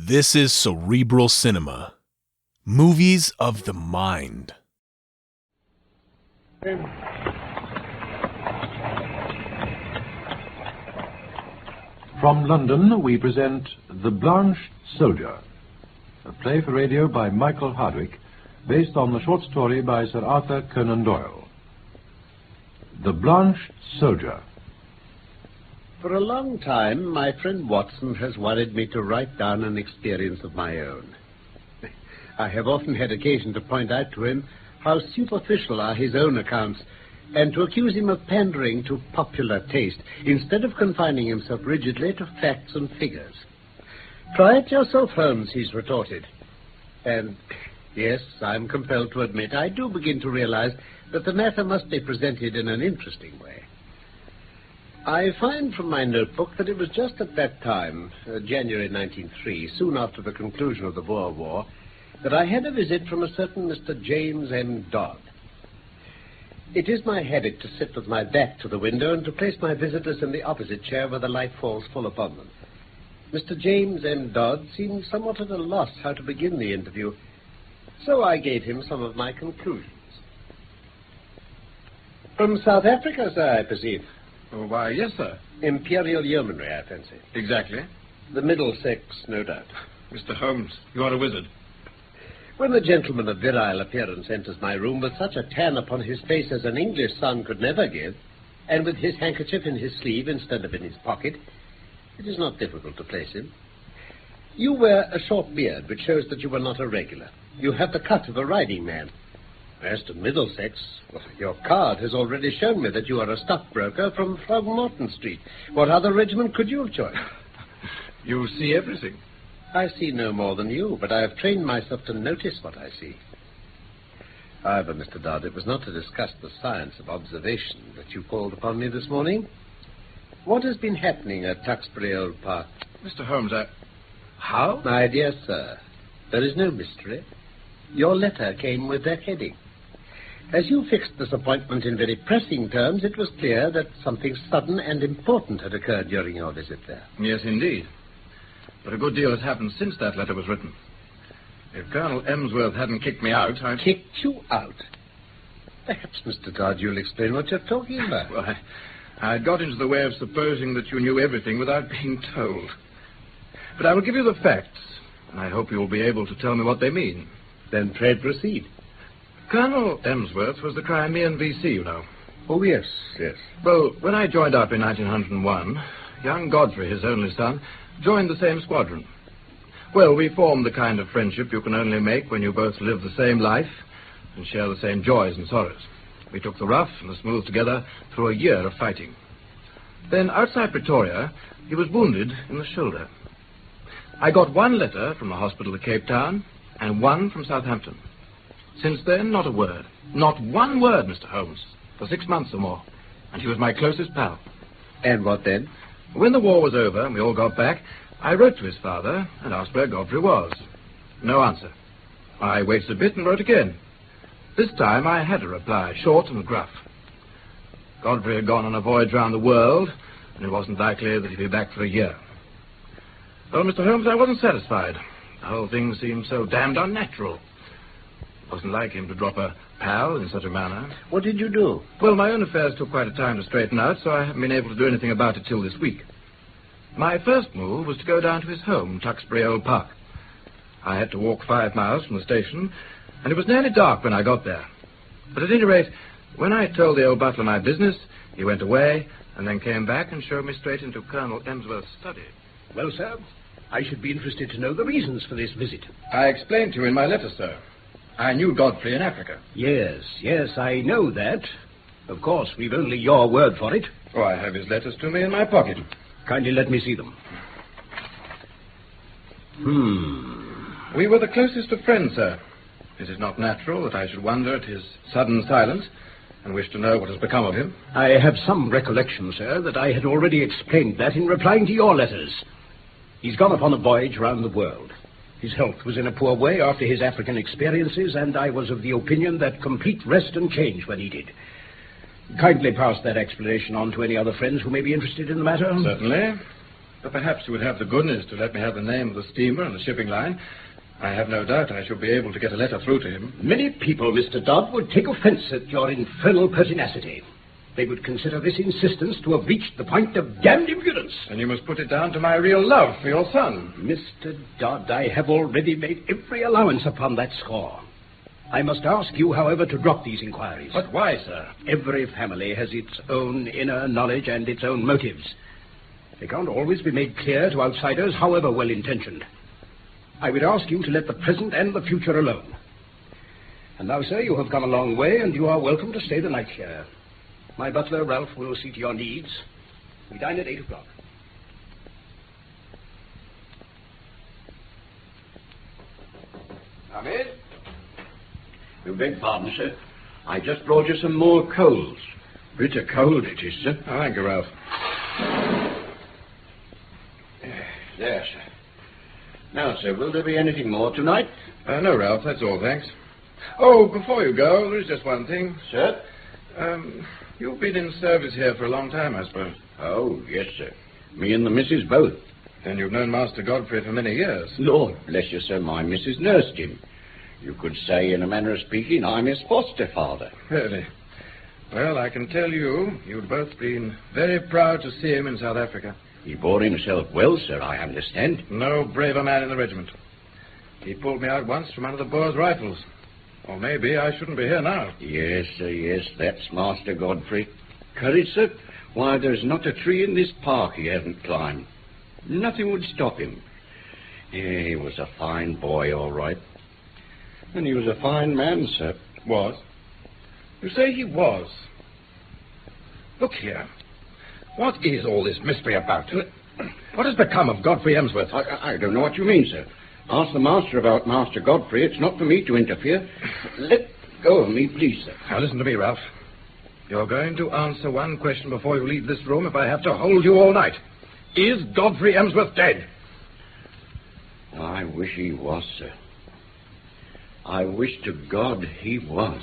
This is Cerebral Cinema. Movies of the mind. From London, we present The Blanched Soldier, a play for radio by Michael Hardwick, based on the short story by Sir Arthur Conan Doyle. The Blanched Soldier. For a long time, my friend Watson has worried me to write down an experience of my own. I have often had occasion to point out to him how superficial are his own accounts, and to accuse him of pandering to popular taste, instead of confining himself rigidly to facts and figures. "Try it yourself, Holmes," he's retorted. And, yes, I'm compelled to admit, I do begin to realize that the matter must be presented in an interesting way. I find from my notebook that it was just at that time, January 1903, soon after the conclusion of the Boer War, that I had a visit from a certain Mr. James M. Dodd. It is my habit to sit with my back to the window and to place my visitors in the opposite chair where the light falls full upon them. Mr. James M. Dodd seemed somewhat at a loss how to begin the interview, so I gave him some of my conclusions. "From South Africa, sir, I perceive." Oh, why, yes, sir. Imperial Yeomanry, I fancy. Exactly. The Middlesex, no doubt. Mr. Holmes, you are a wizard. When a gentleman of virile appearance enters my room with such a tan upon his face as an English son could never give, and with his handkerchief in his sleeve instead of in his pocket, it is not difficult to place him. You wear a short beard, which shows that you were not a regular. You have the cut of a riding man. As to Middlesex, well, your card has already shown me that you are a stockbroker from Throgmorton Street. What other regiment could you have joined? You see everything. I see no more than you, but I have trained myself to notice what I see. However, Mr. Dodd, it was not to discuss the science of observation that you called upon me this morning. What has been happening at Tuxbury Old Park? Mr. Holmes, How? My dear sir, there is no mystery. Your letter came with that heading. As you fixed this appointment in very pressing terms, it was clear that something sudden and important had occurred during your visit there. Yes, indeed. But a good deal has happened since that letter was written. If Colonel Emsworth hadn't kicked me out, I'd... Kicked you out? Perhaps, Mr. Dodd, you'll explain what you're talking about. Well, I'd got into the way of supposing that you knew everything without being told. But I will give you the facts, and I hope you will be able to tell me what they mean. Then pray proceed. Colonel Emsworth was the Crimean VC, you know. Oh, yes, yes. Well, when I joined up in 1901, young Godfrey, his only son, joined the same squadron. Well, we formed the kind of friendship you can only make when you both live the same life and share the same joys and sorrows. We took the rough and the smooth together through a year of fighting. Then, outside Pretoria, he was wounded in the shoulder. I got one letter from the hospital at Cape Town and one from Southampton. Since then, not a word. Not one word, Mr. Holmes, for 6 months or more. And he was my closest pal. And what then? When the war was over and we all got back, I wrote to his father and asked where Godfrey was. No answer. I waited a bit and wrote again. This time I had a reply, short and gruff. Godfrey had gone on a voyage round the world, and it wasn't likely that he'd be back for a year. Well, Mr. Holmes, I wasn't satisfied. The whole thing seemed so damned unnatural. It wasn't like him to drop a pal in such a manner. What did you do? Well, my own affairs took quite a time to straighten out, so I haven't been able to do anything about it till this week. My first move was to go down to his home, Tuxbury Old Park. I had to walk 5 miles from the station, and it was nearly dark when I got there. But at any rate, when I told the old butler my business, he went away and then came back and showed me straight into Colonel Emsworth's study. Well, sir, I should be interested to know the reasons for this visit. I explained to you in my letter, sir. I knew Godfrey in Africa. Yes, I know that. Of course, we've only your word for it. Oh, I have his letters to me in my pocket. Kindly let me see them. We were the closest of friends, sir. Is it not natural that I should wonder at his sudden silence and wish to know what has become of him? I have some recollection, sir, that I had already explained that in replying to your letters. He's gone upon a voyage round the world. His health was in a poor way after his African experiences, and I was of the opinion that complete rest and change were needed. Kindly pass that explanation on to any other friends who may be interested in the matter. Certainly. But perhaps you would have the goodness to let me have the name of the steamer and the shipping line. I have no doubt I shall be able to get a letter through to him. Many people, Mr. Dodd, would take offense at your infernal pertinacity. They would consider this insistence to have reached the point of damned impudence. And you must put it down to my real love for your son. Mr. Dodd, I have already made every allowance upon that score. I must ask you, however, to drop these inquiries. But why, sir? Every family has its own inner knowledge and its own motives. They can't always be made clear to outsiders, however well-intentioned. I would ask you to let the present and the future alone. And now, sir, you have come a long way, and you are welcome to stay the night here. My butler, Ralph, will see to your needs. We dine at 8 o'clock. Come in. You beg pardon, sir. I just brought you some more coals. Bitter cold it is, sir. Oh, thank you, Ralph. There, sir. Now, sir, will there be anything more tonight? No, Ralph, that's all, thanks. Oh, before you go, there's just one thing. Sir? You've been in service here for a long time, I suppose. Oh, yes, sir. Me and the missus both. Then you've known Master Godfrey for many years. Lord bless you, sir, my missus nursed him. You could say, in a manner of speaking, I'm his foster father. Really? Well, I can tell you, you've both been very proud to see him in South Africa. He bore himself well, sir, I understand. No braver man in the regiment. He pulled me out once from under the Boer's rifles. Or maybe I shouldn't be here now. Yes, sir, yes, that's Master Godfrey. Courage, sir? Why, there's not a tree in this park he hasn't climbed. Nothing would stop him. Yeah, he was a fine boy, all right. And he was a fine man, sir. Was? You say he was? Look here. What is all this mystery about? What has become of Godfrey Emsworth? I don't know what you mean, sir. Ask the master about Master Godfrey. It's not for me to interfere. Let go of me, please, sir. Now, listen to me, Ralph. You're going to answer one question before you leave this room if I have to hold you all night. Is Godfrey Emsworth dead? I wish he was, sir. I wish to God he was.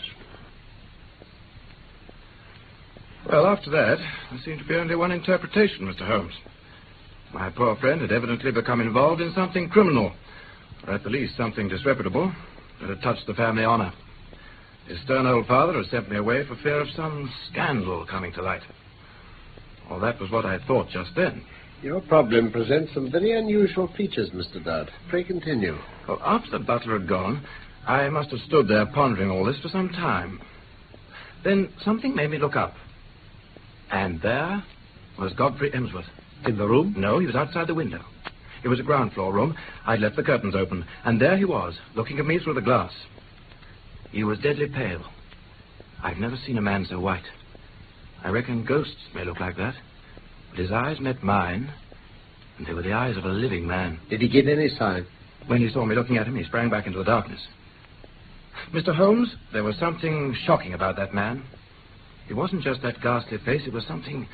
Well, after that, there seemed to be only one interpretation, Mr. Holmes. My poor friend had evidently become involved in something criminal, or at the least something disreputable, that had touched the family honor. His stern old father had sent me away for fear of some scandal coming to light. Well, that was what I thought just then. Your problem presents some very unusual features, Mr. Dodd. Pray continue. Well, after the butler had gone, I must have stood there pondering all this for some time. Then something made me look up. And there was Godfrey Emsworth. In the room? No, he was outside the window. It was a ground floor room. I'd left the curtains open, and there he was, looking at me through the glass. He was deadly pale. I've never seen a man so white. I reckon ghosts may look like that. But his eyes met mine, and they were the eyes of a living man. Did he give any sign? When he saw me looking at him, he sprang back into the darkness. Mr. Holmes, there was something shocking about that man. It wasn't just that ghastly face, it was something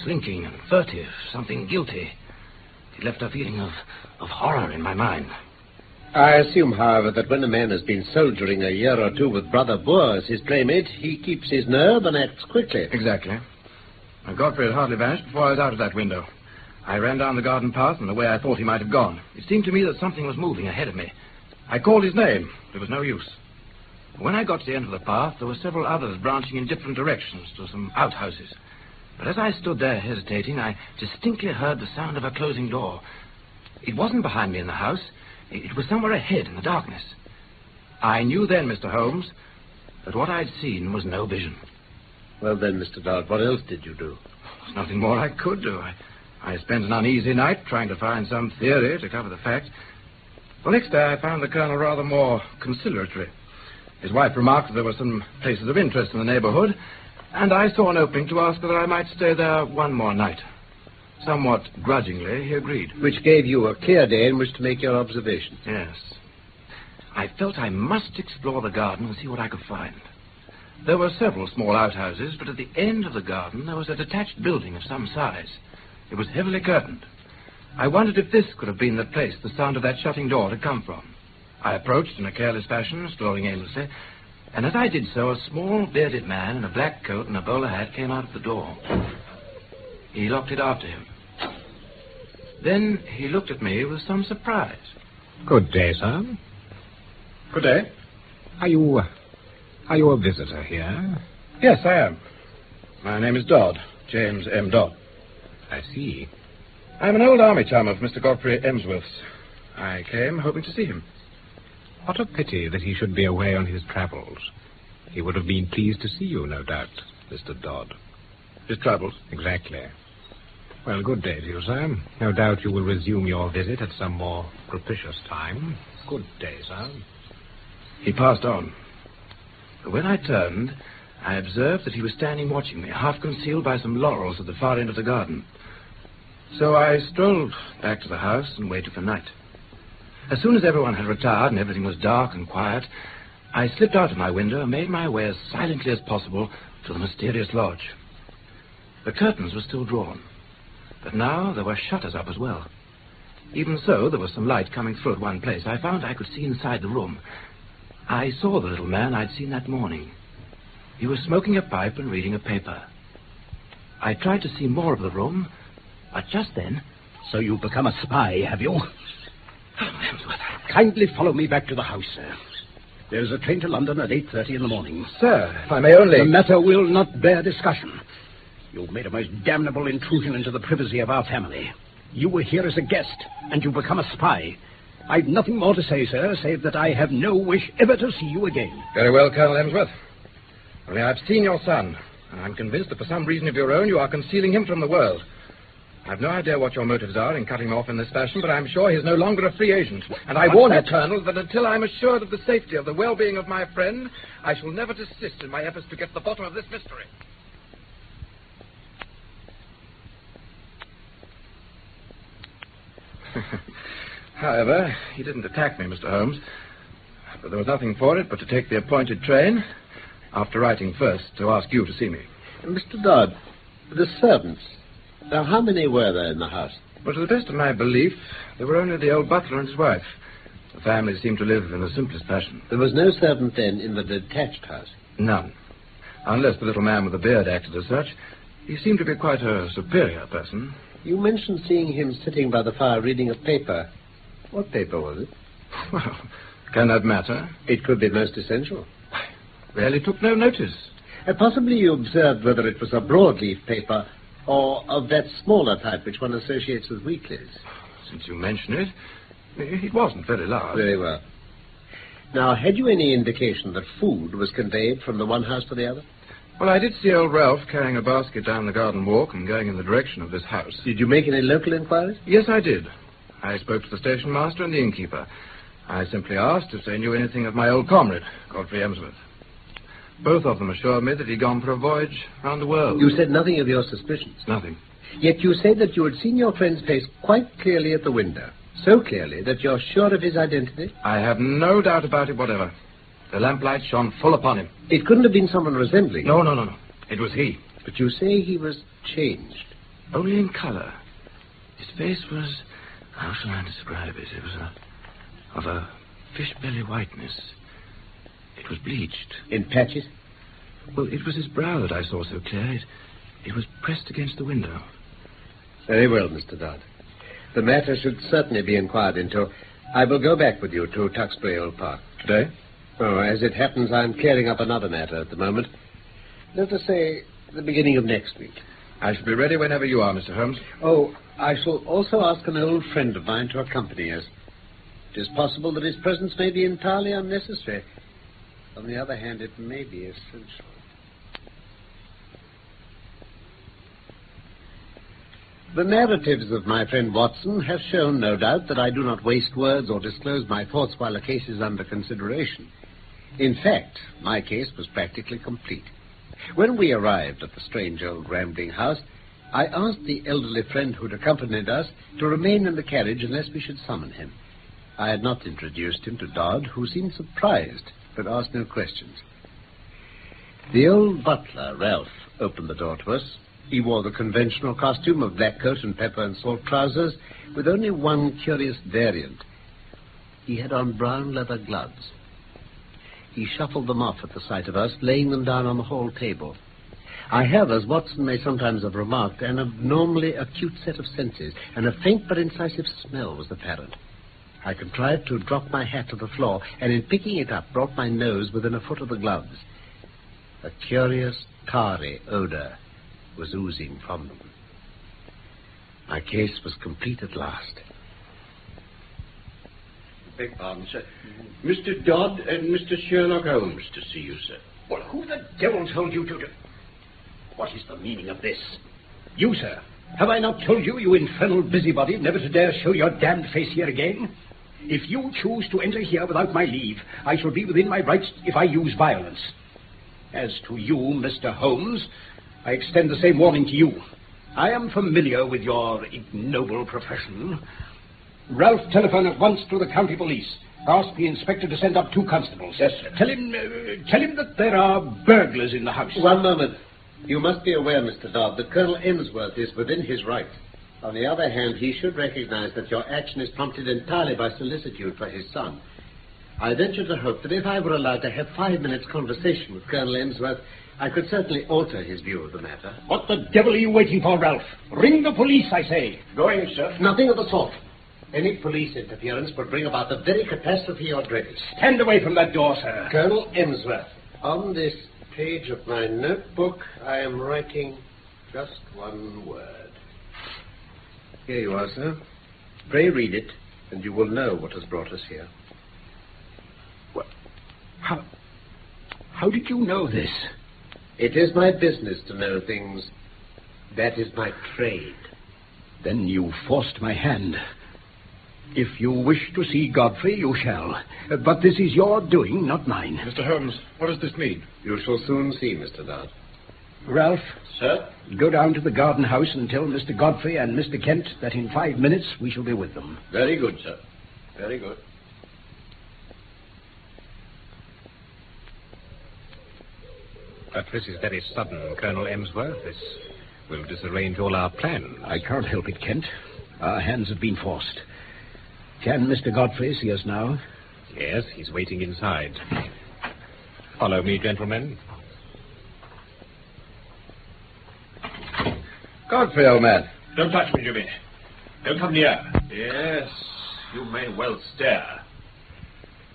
slinking and furtive, something guilty. It left a feeling of horror in my mind. I assume, however, that when a man has been soldiering a year or two with Brother Boer as his playmate, he keeps his nerve and acts quickly. Exactly. Godfrey had hardly vanished before I was out of that window. I ran down the garden path in the way I thought he might have gone. It seemed to me that something was moving ahead of me. I called his name. There was no use. When I got to the end of the path, there were several others branching in different directions to some outhouses. But as I stood there hesitating, I distinctly heard the sound of a closing door. It wasn't behind me in the house. It was somewhere ahead in the darkness. I knew then, Mr. Holmes, that what I'd seen was no vision. Well then, Mr. Dodd, what else did you do? There's nothing more I could do. I spent an uneasy night trying to find some theory to cover the facts. The next day I found the colonel rather more conciliatory. His wife remarked that there were some places of interest in the neighborhood, and I saw an opening to ask whether I might stay there one more night. Somewhat grudgingly, he agreed. Which gave you a clear day in which to make your observations. Yes. I felt I must explore the garden and see what I could find. There were several small outhouses, but at the end of the garden there was a detached building of some size. It was heavily curtained. I wondered if this could have been the place the sound of that shutting door had come from. I approached in a careless fashion, strolling aimlessly, and as I did so, a small, bearded man in a black coat and a bowler hat came out of the door. He locked it after him. Then he looked at me with some surprise. Good day, sir. Good day. Are you a visitor here? Yes, I am. My name is Dodd, James M. Dodd. I see. I'm an old army chum of Mr. Godfrey Emsworth's. I came hoping to see him. What a pity that he should be away on his travels. He would have been pleased to see you, no doubt, Mr. Dodd. His travels? Exactly. Well, good day to you, sir. No doubt you will resume your visit at some more propitious time. Good day, sir. He passed on. But when I turned, I observed that he was standing watching me, half concealed by some laurels at the far end of the garden. So I strolled back to the house and waited for night. As soon as everyone had retired and everything was dark and quiet, I slipped out of my window and made my way as silently as possible to the mysterious lodge. The curtains were still drawn, but now there were shutters up as well. Even so, there was some light coming through at one place. I found I could see inside the room. I saw the little man I'd seen that morning. He was smoking a pipe and reading a paper. I tried to see more of the room, but just then... So you've become a spy, have you? Emsworth. Kindly follow me back to the house, sir. There's a train to London at 8:30 in the morning. Sir, if I may only... The matter will not bear discussion. You've made a most damnable intrusion into the privacy of our family. You were here as a guest, and you've become a spy. I've nothing more to say, sir, save that I have no wish ever to see you again. Very well, Colonel Emsworth. Only I've seen your son, and I'm convinced that for some reason of your own you are concealing him from the world. I've no idea what your motives are in cutting him off in this fashion, but I'm sure he's no longer a free agent. And I warn you, Colonel, that until I'm assured of the safety of the well-being of my friend, I shall never desist in my efforts to get to the bottom of this mystery. However, he didn't attack me, Mr. Holmes. But there was nothing for it but to take the appointed train, after writing first to ask you to see me. Mr. Dodd, the servants... Now, how many were there in the house? Well, to the best of my belief, there were only the old butler and his wife. The family seemed to live in the simplest fashion. There was no servant, then, in the detached house? None. Unless the little man with the beard acted as such. He seemed to be quite a superior person. You mentioned seeing him sitting by the fire reading a paper. What paper was it? Well, can that matter? It could be most essential. I really took no notice. Possibly you observed whether it was a broadleaf paper or of that smaller type which one associates with weeklies. Since you mention it, it wasn't very large. Very well. Now, had you any indication that food was conveyed from the one house to the other? Well, I did see old Ralph carrying a basket down the garden walk and going in the direction of this house. Did you make any local inquiries? Yes, I did. I spoke to the station master and the innkeeper. I simply asked if they knew anything of my old comrade, Godfrey Emsworth. Both of them assured me that he'd gone for a voyage round the world. You said nothing of your suspicions? Nothing. Yet you said that you had seen your friend's face quite clearly at the window. So clearly that you're sure of his identity? I have no doubt about it whatever. The lamplight shone full upon him. It couldn't have been someone resembling him. No. It was he. But you say he was changed. Only in color. His face was... How shall I describe it? It was of a fish-belly whiteness. It was bleached. In patches? Well, it was his brow that I saw so clear. It was pressed against the window. Very well, Mr. Dodd. The matter should certainly be inquired into. I will go back with you to Tuxbury Old Park. Today? Oh, as it happens, I'm clearing up another matter at the moment. Let us say the beginning of next week. I shall be ready whenever you are, Mr. Holmes. Oh, I shall also ask an old friend of mine to accompany us. It is possible that his presence may be entirely unnecessary. On the other hand, it may be essential. The narratives of my friend Watson have shown, no doubt, that I do not waste words or disclose my thoughts while a case is under consideration. In fact, my case was practically complete. When we arrived at the strange old rambling house, I asked the elderly friend who had accompanied us to remain in the carriage unless we should summon him. I had not introduced him to Dodd, who seemed surprised, but asked no questions. The old butler, Ralph, opened the door to us. He wore the conventional costume of black coat and pepper and salt trousers, with only one curious variant. He had on brown leather gloves. He shuffled them off at the sight of us, laying them down on the hall table. I have, as Watson may sometimes have remarked, an abnormally acute set of senses, and a faint but incisive smell was apparent. I contrived to drop my hat to the floor, and in picking it up, brought my nose within a foot of the gloves. A curious, tarry odor was oozing from them. My case was complete at last. Beg pardon, sir. Mr. Dodd and Mr. Sherlock Holmes to see you, sir. Well, who the devil told you to... What is the meaning of this? You, sir. Have I not told you, you infernal busybody, never to dare show your damned face here again? If you choose to enter here without my leave, I shall be within my rights if I use violence. As to you, Mr. Holmes, I extend the same warning to you. I am familiar with your ignoble profession. Ralph, telephone at once to the county police. Ask the inspector to send up 2 constables. Yes, sir. Tell him that there are burglars in the house. One moment. You must be aware, Mr. Dodd, that Colonel Emsworth is within his rights. On the other hand, he should recognize that your action is prompted entirely by solicitude for his son. I venture to hope that if I were allowed to have 5 minutes' conversation with Colonel Emsworth, I could certainly alter his view of the matter. What the devil are you waiting for, Ralph? Ring the police, I say. Going, sir. Nothing of the sort. Any police interference would bring about the very catastrophe you're dreading. Stand away from that door, sir. Colonel Emsworth, on this page of my notebook, I am writing just one word. Here you are, sir. Pray read it, and you will know what has brought us here. What? How did you know this? It is my business to know things. That is my trade. Then you forced my hand. If you wish to see Godfrey, you shall. But this is your doing, not mine. Mr. Holmes, what does this mean? You shall soon see, Mr. Dodd. Ralph, Sir? go down to the garden house and tell Mr. Godfrey and Mr. Kent that in 5 minutes we shall be with them. Very good, sir. Very good. But this is very sudden, Colonel Emsworth. This will disarrange all our plans. I can't help it, Kent. Our hands have been forced. Can Mr. Godfrey see us now? Yes, he's waiting inside. Follow me, gentlemen. Godfrey, old man. Don't touch me, Jimmy. Don't come near. Yes, you may well stare.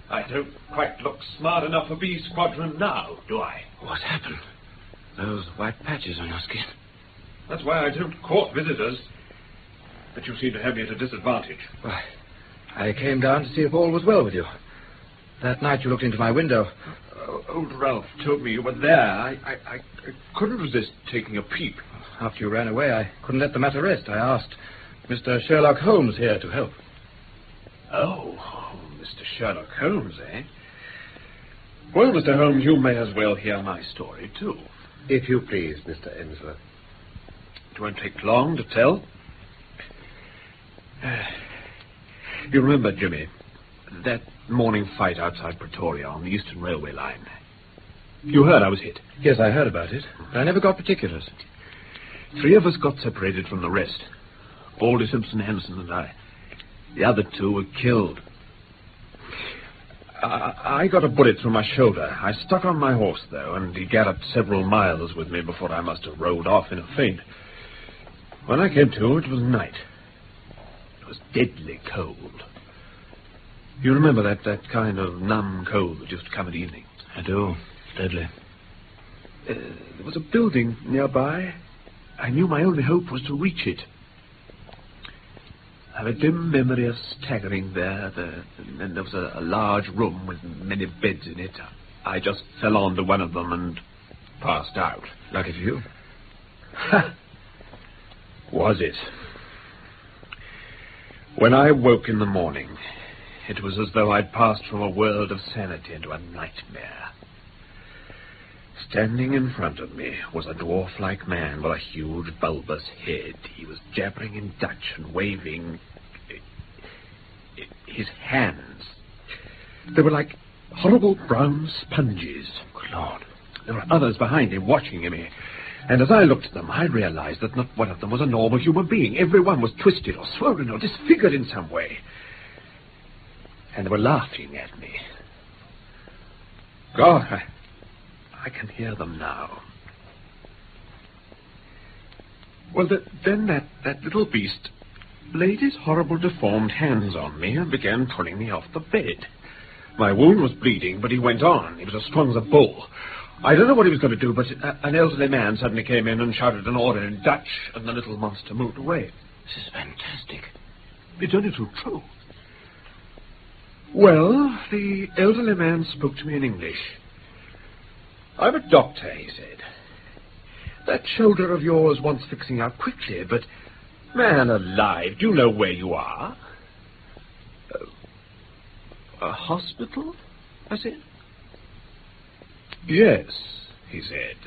I don't quite look smart enough for B Squadron now, do I? What happened? Those white patches on your skin. That's why I don't court visitors. But you seem to have me at a disadvantage. Why, I came down to see if all was well with you. That night you looked into my window. Old Ralph told me you were there. I couldn't resist taking a peep. After you ran away, I couldn't let the matter rest. I asked Mr. Sherlock Holmes here to help. Oh, Mr. Sherlock Holmes, eh? Well, Mr. Holmes, you may as well hear my story, too. If you please, Mr. Emsworth. It won't take long to tell. You remember, Jimmy, that morning fight outside Pretoria on the Eastern Railway line? You heard I was hit. Yes, I heard about it, but I never got particulars. 3 of us got separated from the rest. Baldy Simpson, Henson, and I. The other 2 were killed. I got a bullet through my shoulder. I stuck on my horse, though, and he galloped several miles with me before I must have rolled off in a faint. When I came to, it was night. It was deadly cold. You remember that kind of numb cold that used to come at evening? I do. Deadly. There was a building nearby. I knew my only hope was to reach it. I have a dim memory of staggering there, and there was a large room with many beds in it. I just fell onto one of them and passed out. Lucky for you. Was it? When I woke in the morning, it was as though I'd passed from a world of sanity into a nightmare. Standing in front of me was a dwarf-like man with a huge bulbous head. He was jabbering in Dutch and waving his hands. They were like horrible brown sponges. Good Lord. There were others behind him watching me. And as I looked at them, I realized that not one of them was a normal human being. Every one was twisted or swollen or disfigured in some way. And they were laughing at me. God, I can hear them now. Well, then that little beast laid his horrible deformed hands on me and began pulling me off the bed. My wound was bleeding, but he went on. He was as strong as a bull. I don't know what he was going to do, but an elderly man suddenly came in and shouted an order in Dutch, and the little monster moved away. This is fantastic. It's only too true. Well, the elderly man spoke to me in English. I'm a doctor, he said. That shoulder of yours wants fixing up quickly, but, man alive, do you know where you are? A hospital? I said. Yes, he said.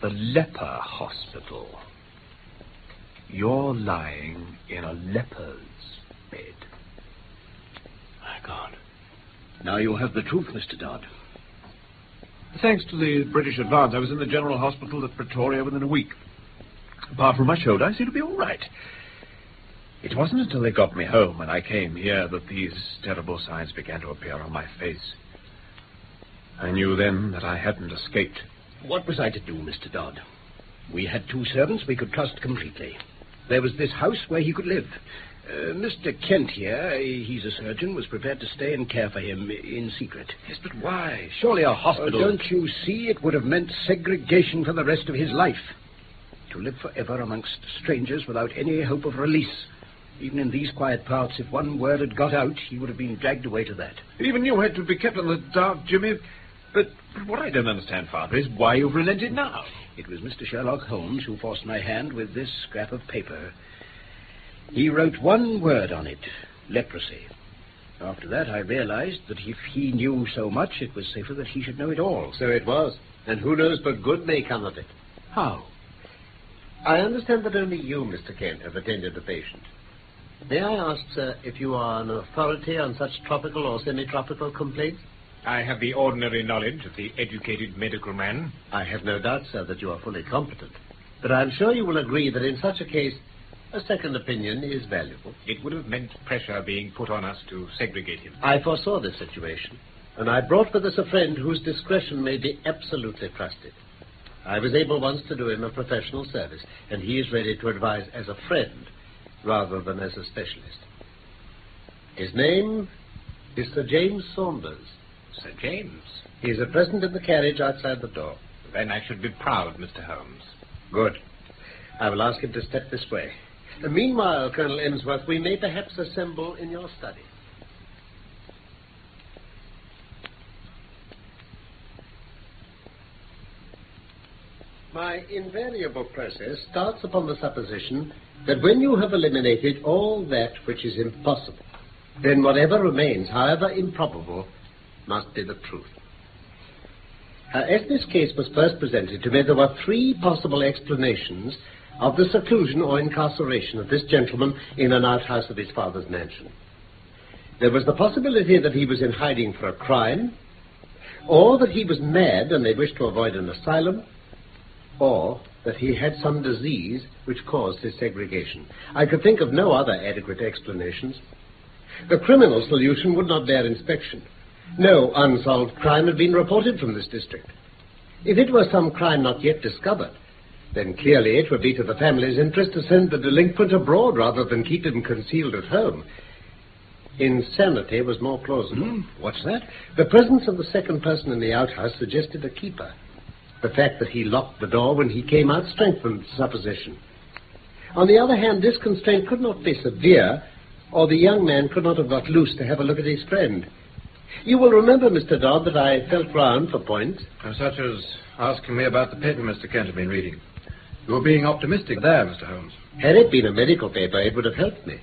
The leper hospital. You're lying in a leper's bed. My God. Now you have the truth, Mr. Dodd. Thanks to the British advance, I was in the General Hospital at Pretoria within a week. Apart from my shoulder, I seem to be all right. It wasn't until they got me home and I came here that these terrible signs began to appear on my face. I knew then that I hadn't escaped. What was I to do, Mr. Dodd? We had 2 servants we could trust completely. There was this house where he could live. Mr. Kent here, he's a surgeon, was prepared to stay and care for him in secret. Yes, but why? Surely a hospital... Don't you see? It would have meant segregation for the rest of his life. To live forever amongst strangers without any hope of release. Even in these quiet parts, if one word had got out, he would have been dragged away to that. Even you had to be kept in the dark, Jimmy. But what I don't understand, Father, is why you've relented now. It was Mr. Sherlock Holmes who forced my hand with this scrap of paper. He wrote one word on it, leprosy. After that, I realized that if he knew so much, it was safer that he should know it all. So it was. And who knows but good may come of it. How? I understand that only you, Mr. Kent, have attended the patient. May I ask, sir, if you are an authority on such tropical or semi-tropical complaints? I have the ordinary knowledge of the educated medical man. I have no doubt, sir, that you are fully competent. But I'm sure you will agree that in such a case, a second opinion is valuable. It would have meant pressure being put on us to segregate him. I foresaw this situation, and I brought with us a friend whose discretion may be absolutely trusted. I was able once to do him a professional service, and he is ready to advise as a friend rather than as a specialist. His name is Sir James Saunders. Sir James? He is at present in the carriage outside the door. Then I should be proud, Mr. Holmes. Good. I will ask him to step this way. Meanwhile, Colonel Emsworth, we may perhaps assemble in your study. My invariable process starts upon the supposition that when you have eliminated all that which is impossible, then whatever remains, however improbable, must be the truth. As this case was first presented to me, there were 3 possible explanations of the seclusion or incarceration of this gentleman in an outhouse of his father's mansion. There was the possibility that he was in hiding for a crime, or that he was mad and they wished to avoid an asylum, or that he had some disease which caused his segregation. I could think of no other adequate explanations. The criminal solution would not bear inspection. No unsolved crime had been reported from this district. If it were some crime not yet discovered, then clearly it would be to the family's interest to send the delinquent abroad rather than keep him concealed at home. Insanity was more plausible. What's that? The presence of the second person in the outhouse suggested a keeper. The fact that he locked the door when he came out strengthened the supposition. On the other hand, this constraint could not be severe, or the young man could not have got loose to have a look at his friend. You will remember, Mr. Dodd, that I felt round for points. Such as asking me about the paper Mr. Kent had been reading. You were being optimistic there, Mr. Holmes. Had it been a medical paper, it would have helped me.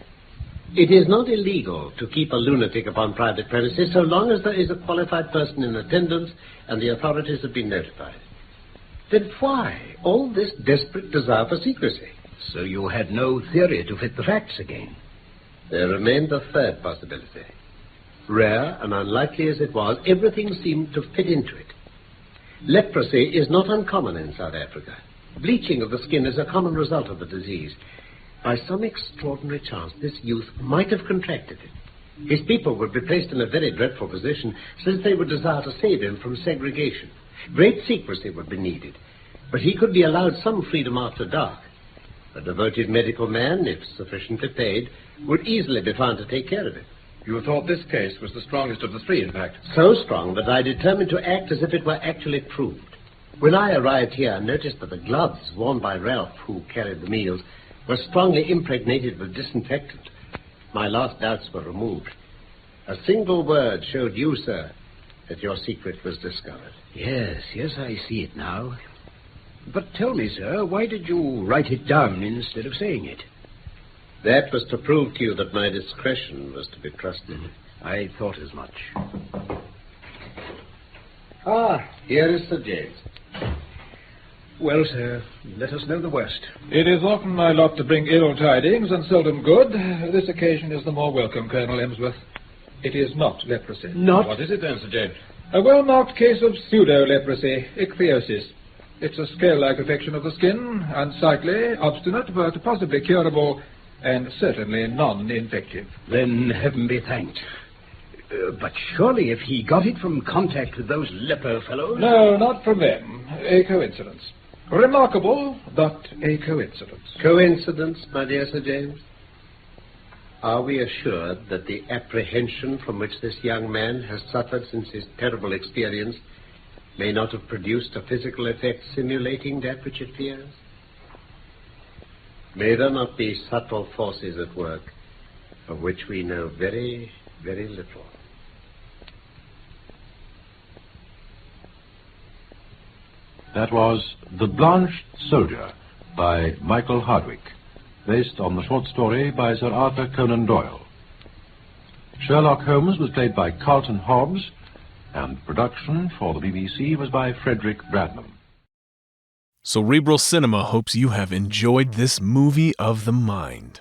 It is not illegal to keep a lunatic upon private premises so long as there is a qualified person in attendance and the authorities have been notified. Then why all this desperate desire for secrecy? So you had no theory to fit the facts again? There remained the third possibility. Rare and unlikely as it was, everything seemed to fit into it. Leprosy is not uncommon in South Africa. Bleaching of the skin is a common result of the disease. By some extraordinary chance, this youth might have contracted it. His people would be placed in a very dreadful position, since they would desire to save him from segregation. Great secrecy would be needed, but he could be allowed some freedom after dark. A devoted medical man, if sufficiently paid, would easily be found to take care of it. You thought this case was the strongest of the three, in fact. So strong that I determined to act as if it were actually proved. When I arrived here, I noticed that the gloves worn by Ralph, who carried the meals, were strongly impregnated with disinfectant. My last doubts were removed. A single word showed you, sir, that your secret was discovered. Yes, I see it now. But tell me, sir, why did you write it down instead of saying it? That was to prove to you that my discretion was to be trusted. I thought as much. Here is Sir James. Well, sir, let us know the worst. It is often my lot to bring ill tidings, and seldom good. This occasion is the more welcome, Colonel Emsworth. It is not leprosy. Not? What is it then, Sir James? A well-marked case of pseudo-leprosy, ichthyosis. It's a scale-like affection of the skin, unsightly, obstinate, but possibly curable, and certainly non-infective. Then heaven be thanked. But surely if he got it from contact with those leper fellows... No, not from them. A coincidence. Remarkable, but a coincidence. Coincidence, my dear Sir James? Are we assured that the apprehension from which this young man has suffered since his terrible experience may not have produced a physical effect simulating that which it fears? May there not be subtle forces at work of which we know very, very little? That was The Blanched Soldier by Michael Hardwick, based on the short story by Sir Arthur Conan Doyle. Sherlock Holmes was played by Carlton Hobbs, and production for the BBC was by Frederick Bradnam. Cerebral Cinema hopes you have enjoyed this movie of the mind.